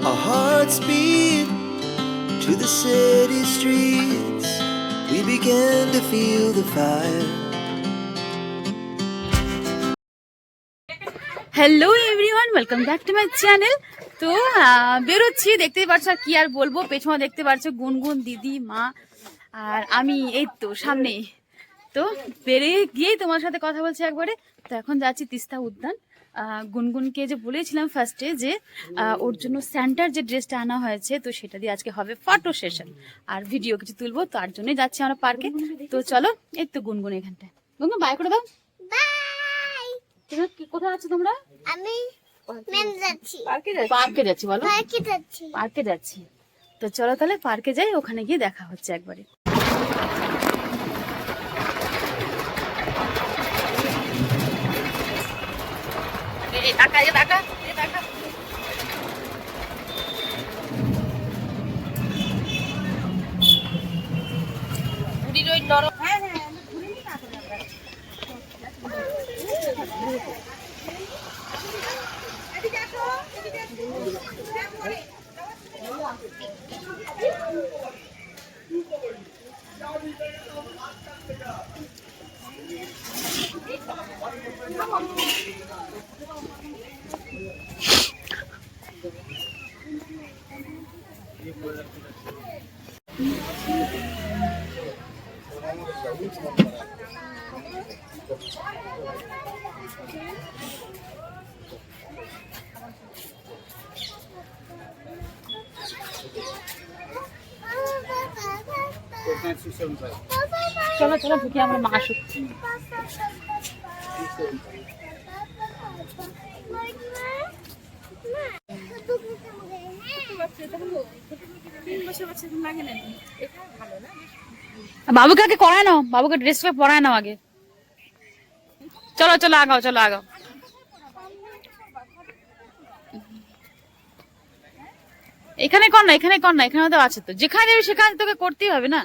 Our hearts beat to the city streets. We began to feel the fire. Hello everyone, welcome back to my channel. তো বেরোচ্ছি, দেখতেই পাচ্ছ, আর কি আর বলবো, পেছনে দেখতে পাচ্ছ গুনগুন দিদি, মা আর আমি এই তো সামনে। তো বেরিয়ে গিয়েই তোমার সাথে কথা বলছি একবারে। তো এখন যাচ্ছি তিস্তা উদ্যান। গুনগুনকে যে বলেছিলাম ফার্স্টে যে ওর জন্য স্যান্টার যে ড্রেসটা আনা হয়েছে, তো সেটা দিয়ে আজকে হবে ফটো সেশন আর ভিডিও কিছু তুলবো, তার জন্যই যাচ্ছি আমরা পার্কে। তো চলো, এই তো গুনগুন এখানটায়। গুনগুন বাই করে দাও। কোথায় আছো তোমরা? আমি ম্যাম যাচ্ছি পার্কে যাচ্ছি। বলো পার্কে যাচ্ছি। তো চলো তাহলে পার্কে যাই, ওখানে গিয়ে দেখা হচ্ছে একবারে। চলো চলো ঢুকি আমরা, মা আসুক। বাবুকে আগে করায় নাও, বাবুকে ড্রেস পরায় নাও আগে। চলো চলো আগাও, চলো আগাও। এখানে কর না, এখানে কর না, এখানে তো আছে। তো যেখানে যাবি সেখানে তোকে করতেই হবে না।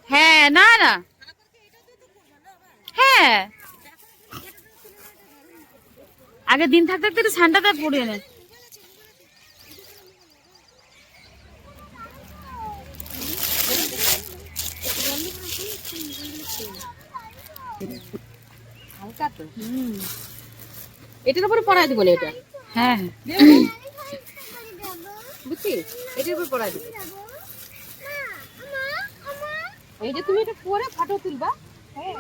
হ্যাঁ, না না, হ্যাঁ আগে দিন থাকতে থাকতে একটু ঠান্ডাটা পড়িয়ে নে। এটার উপরে পড়াই দিব না, এটা হ্যাঁ বুঝছিস, এটার উপর পড়াই দিব। এই যে তুমি এটা পরে ফটো তুলবা। হ্যাঁ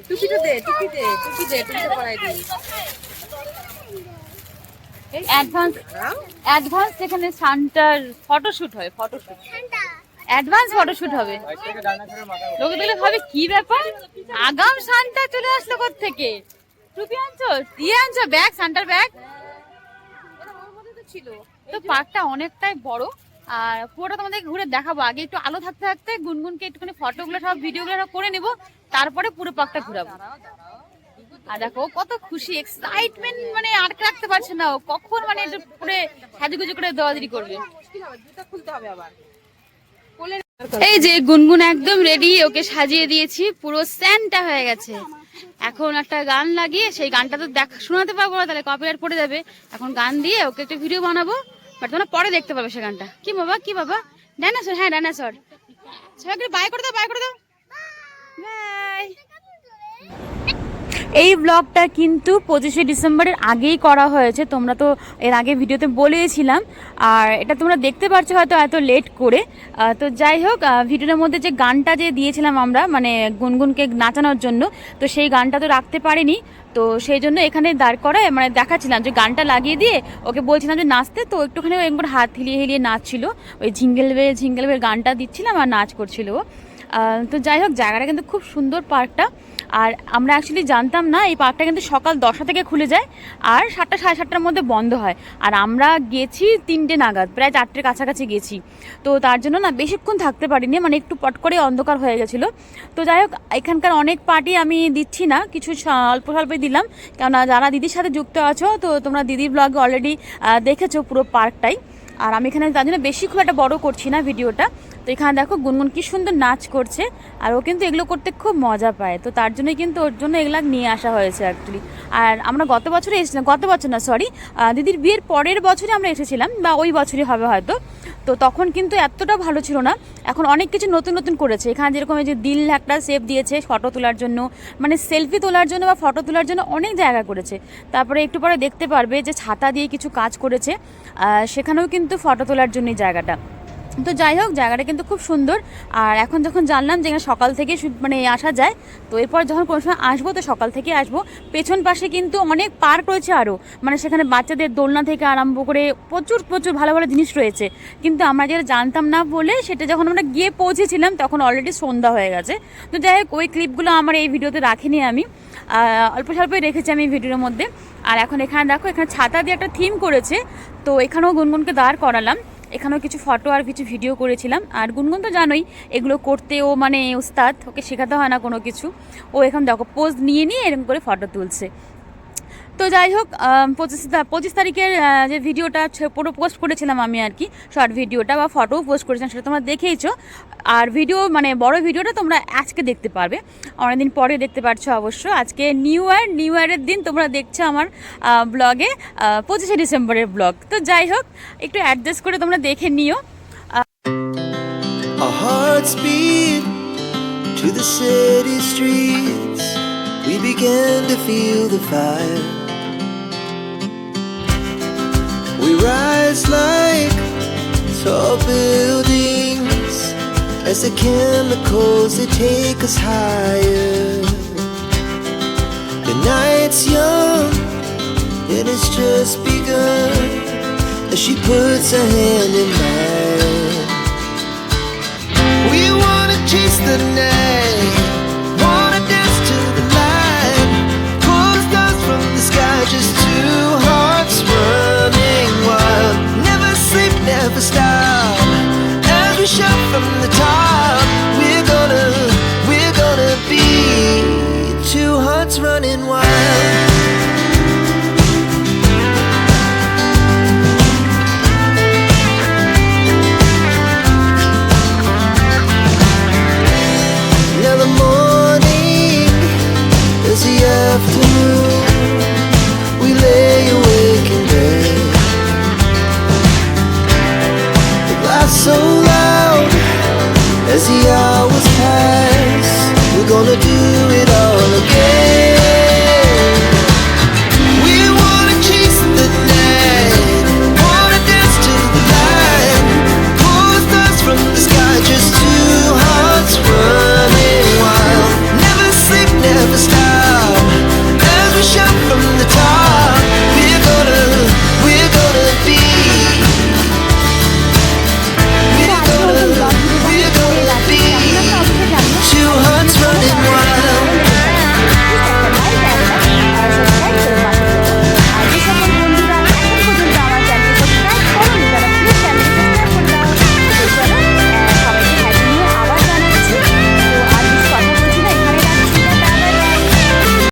টুপিটা দে, টুপি দে, টুপি দে, টুপিটা পড়াই দিই। অ্যাডভান্স যেখানে সান্টার ফটোশুট হয়, ফটোশুট অ্যাডভান্স ফটোশুট হবে। লোকে দেখলে ভাবে কি ব্যাপার, আগাম সান্টা চলে আসলো কোত্থেকে? টুপি আনছো, দিয়ে আনছো, ব্যাগ, সান্টার ব্যাগ। তো পার্কটা অনেকটাই বড়, আর পুরোটা তোমাদের ঘুরে দেখাবো। আগে একটু আলো থাকতে থাকতে গুনগুনকে একটুখানি ফটোগুলো সব ভিডিওগুলো সব করে নিবো, তারপরে পুরো পার্কটা ঘুরাবো। আর দেখো কত খুশি, এক্সাইটমেন্ট, মানে আটকে রাখতে পারছে না ও, কখন মানে একটু পুরো সাজুগুজু করে দৌড়াদৌড়ি করবে। এই যে গুনগুন একদম রেডি, ওকে সাজিয়ে দিয়েছি, পুরো স্যান্টা হয়ে গেছে। এখন একটা গান লাগিয়ে, সেই গানটা তো শোনাতে পারবো না, তাহলে কপিরাইট পড়ে যাবে। এখন গান দিয়ে ওকে একটা ভিডিও বানাবো, বাট তোমরা পরে দেখতে পাবে সে গানটা। কি বাবা, কি বাবা, ডাইনোসর, হ্যাঁ ডাইনোসর। সবাইকে বাই করে দাও, বাই করে দাও, বাই। এই ব্লগটা কিন্তু 25শে ডিসেম্বরের আগেই করা হয়েছে, তোমরা তো এর আগে ভিডিওতে বলেছিলাম, আর এটা তোমরা দেখতে পাচ্ছ হয়তো এত লেট করে। তো যাই হোক, ভিডিওর মধ্যে যে গানটা যে দিয়েছিলাম আমরা, মানে গুনগুনকে নাচানোর জন্য, তো সেই গানটা তো রাখতে পারিনি। তো সেই জন্য এখানে দাঁড় করায় মানে দেখাচ্ছিলাম যে গানটা লাগিয়ে দিয়ে ওকে বলছিলাম যে নাচতে, তো একটুখানি একবার হাত হিলিয়ে হিলিয়ে নাচছিল, ওই ঝিঙ্গেল বেল গানটা দিচ্ছিলাম আর নাচ করছিল। তো যাই হোক, জায়গাটা কিন্তু খুব সুন্দর পার্কটা। আর আমরা অ্যাকচুয়ালি জানতাম না এই পার্কটা কিন্তু সকাল 10টা থেকে খুলে যায় আর 7টা সাড়ে 7টার মধ্যে বন্ধ হয়। আর আমরা গেছি 3টে নাগাদ, প্রায় 4টের কাছাকাছি গেছি। তো তার জন্য না বেশিক্ষণ থাকতে পারিনি, মানে একটু পট করে অন্ধকার হয়ে গেছিলো। তো যাই হোক, এখানকার অনেক পার্টি আমি দিচ্ছি না, কিছু অল্প স্বল্পই দিলাম, কেননা যারা দিদির সাথে যুক্ত আছো তো তোমরা দিদির ব্লগে অলরেডি দেখেছো পুরো পার্কটাই। আর আমি এখানে তার জন্য বেশি খুব একটা বড় করছি না ভিডিওটা। তো এখানে দেখো গুনগুন কি সুন্দর নাচ করছে, আর ও কিন্তু এগুলো করতে খুব মজা পায়, তো তার জন্যই কিন্তু ওর জন্য এগুলো নিয়ে আসা হয়েছে অ্যাকচুয়ালি। আর আমরা গত বছরে এসেছিলাম, গত বছর না সরি, দিদির বিয়ের পরের বছরে আমরা এসেছিলাম, বা ওই বছরই হবে হয়তো। তো তখন কিন্তু এতটা ভালো ছিল না, এখন অনেক কিছু নতুন নতুন করেছে। এখানে যেরকম এই যে দিল একটা শেপ দিয়েছে ফটো তোলার জন্য, মানে সেলফি তোলার জন্য বা ফটো তোলার জন্য অনেক জায়গা করেছে। তারপরে একটু পরে দেখতে পারবে যে ছাতা দিয়ে কিছু কাজ করেছে, সেখানেও কিন্তু ফটো তোলার জন্যই জায়গাটা। তো যাই হোক, জায়গাটা কিন্তু খুব সুন্দর। আর এখন যখন জানলাম যে এখানে সকাল থেকে মানে আসা যায়, তো এরপর যখন কোনো সময় আসবো তো সকাল থেকে আসবো। পেছন পাশে কিন্তু অনেক পার্ক রয়েছে আরও, মানে সেখানে বাচ্চাদের দোলনা থেকে আরম্ভ করে প্রচুর প্রচুর ভালো ভালো জিনিস রয়েছে। কিন্তু আমরা যেটা জানতাম না বলে, সেটা যখন আমরা গিয়ে পৌঁছেছিলাম তখন অলরেডি সন্ধ্যা হয়ে গেছে। তো যাই হোক, ওই ক্লিপগুলো আমার এই ভিডিওতে রাখিনি আমি, অল্প স্বল্পই রেখেছি আমি ভিডিওর মধ্যে। আর এখন এখানে দেখো, এখানে ছাতা দিয়ে একটা থিম করেছে, তো এখানেও গুনগুনকে দাঁড় করালাম, এখানেও কিছু ফটো আর কিছু ভিডিও করেছিলাম। আর গুনগুন তো জানোই এগুলো করতে ও মানে উস্তাদ, ওকে শেখাতে হয় না কোনো কিছু। ও এখন দেখো পোজ নিয়ে নিয়ে এরকম করে ফটো তুলছে। তো যাই হোক, 25 তারিখের যে ভিডিওটা পুরো পোস্ট করেছিলাম আমি আর কি, শর্ট ভিডিওটা বা ফটোও পোস্ট করেছিলাম, সেটা তোমরা দেখেইছো। আর ভিডিও মানে বড় ভিডিওটা তোমরা আজকে দেখতে পারবে, অনেকদিন পরে দেখতে পারছো অবশ্য। আজকে নিউ ইয়ারের দিন তোমরা দেখছো আমার ব্লগে 25শে ডিসেম্বরের ব্লগ। তো যাই হোক, একটু অ্যাডজাস্ট করে তোমরা দেখে নিও। Our hearts beat to the city streets. We began to feel the fire. We rise like tall buildings as the chemicals, they take us higher. The night's young and it's just begun as she puts her hand in mine. We wanna chase the night, wanna dance to the light, pull the stars from the sky, just two hearts running wild. Never sleep, never stop, as we shout from the top. We're gonna be two hearts running wild. Now the morning is the afternoon. We lay awake in bed. The laughs so loud as the hours pass. We're gonna do